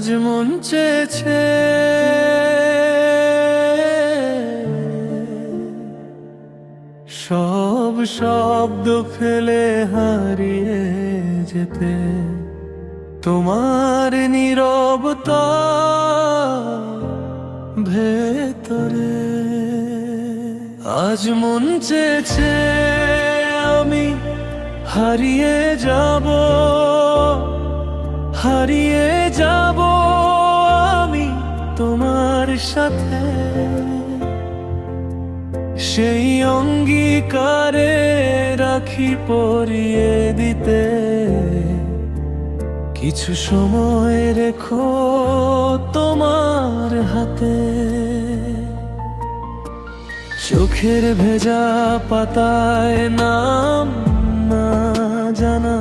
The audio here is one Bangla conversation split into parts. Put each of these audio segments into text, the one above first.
আজ মন চেয়েছে সব শব্দ ফেলে হারিয়ে যেতে, তোমার নীরবতা ভেতরে। আজ মন চেয়েছে আমি হারিয়ে যাব, হারিয়ে যাব আমি তোমার সাথে। সেই অঙ্গীকারে রাখি পরিয়ে দিতে, কিছু সময় রেখো তোমার হাতে। চোখের ভেজা পাতায় নাম না জানা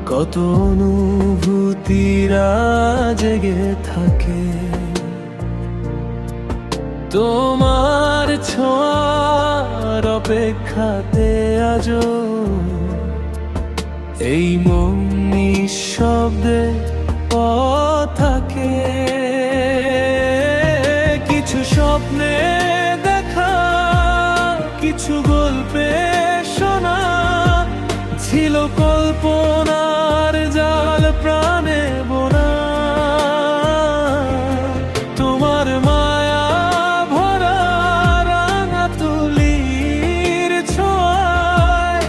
কত অনুভূতিরা জেগে থাকে। তোমার ছোঁয়ার অপেক্ষাতে আজও এই মন নিঃশব্দে থাকে। কিছু স্বপ্নে দেখা, কিছু গল্পে শোনা ছিল কল্পনার জাল প্রাণে বোনা। তোমার মায়া ভরা রাঙা তুলির ছোঁয়ায়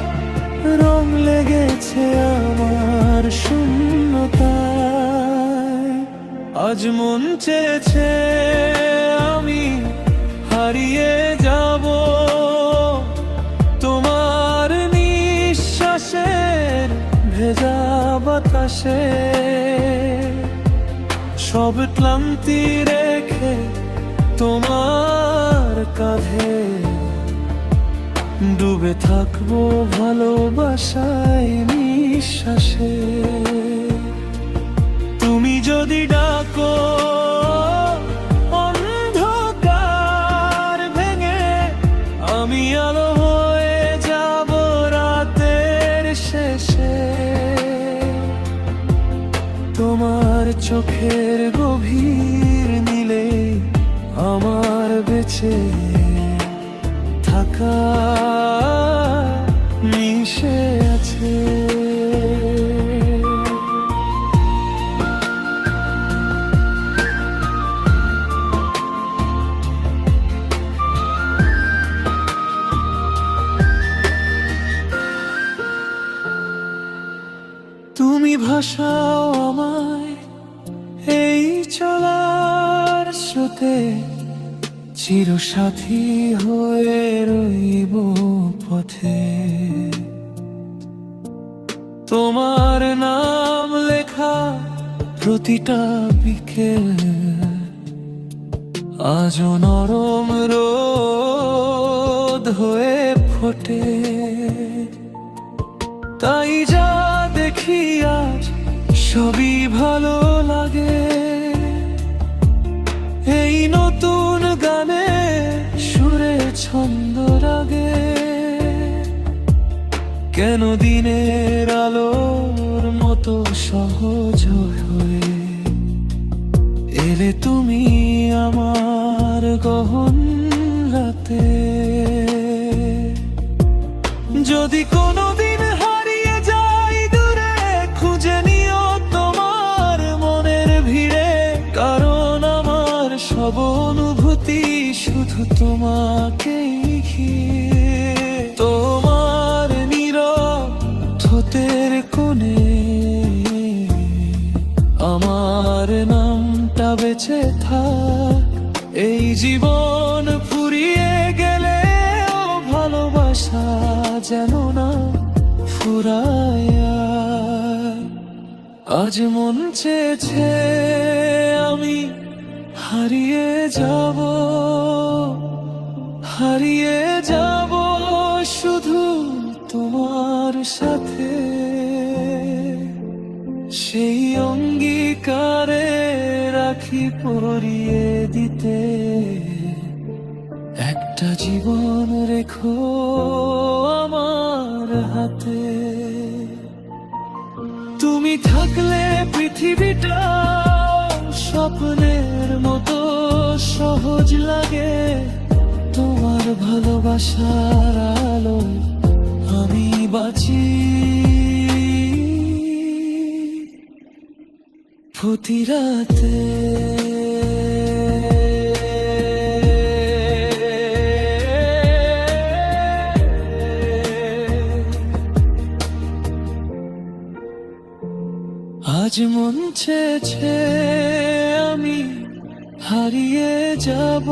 রং লেগেছে আমার শূন্যতায়। আজ মন চেয়েছে আমি হারিয়ে যাব তোমার নিঃশ্বাসের ভেজা বাতাসে। সব ক্লান্তি রেখে তোমার কাঁধে ডুবে থাকবো ভালোবাসায় নিঃশ্বাসে। তুমি যদি ডাকো অন্ধকার ভেঙে, আমি আলো হয়ে যাব রাতের শেষে। তোমার চোখের গভীর নীলে আমার বেঁচে থাকা মিশে আছে। তুমি ভাষাও আমায় এই চলার স্রোতে, চিরসাথী হয়ে রইব পথে। তোমার নাম লেখা প্রতিটা বিকেল আজও নরম রোদ হয়ে ফোটে। তাই যা দেখি আজ সবই ভালো লাগে। এই নতুন গানে সুরে ছন্দ রাগে, কেন দিনের আলোর মতো সহজ হয়ে এলে তুমি আমার গহন রাতে। যদি কোনোদিন হারিয়ে যাই দূরে, খুঁজে নিও তোমার মনের ভিড়ে। কারণ আমার সব অনুভূতি শুধু তোমাকেই ঘিরে। তোমার নীরব ঠোঁটের কোণে আমার নামটা বেঁচে থাক। এই জীবন ফুরিয়ে গেলে ভালোবাসা যেন না ফুরায়া। আজ মন চেয়েছে আমি হারিয়ে যাব, হারিয়ে যাব শুধু তোমার সাথে। সেই অঙ্গীকারে রাখি পরিয়ে দিতে, একটা জীবন রেখো আমার হাতে। তুমি থাকলে পৃথিবীটা সহজ লাগে তোমার ভালোবাসার আলোয় আমি বাঁচি। প্রতি রাতে আজ মন চেয়েছে আমি হারিয়ে যাব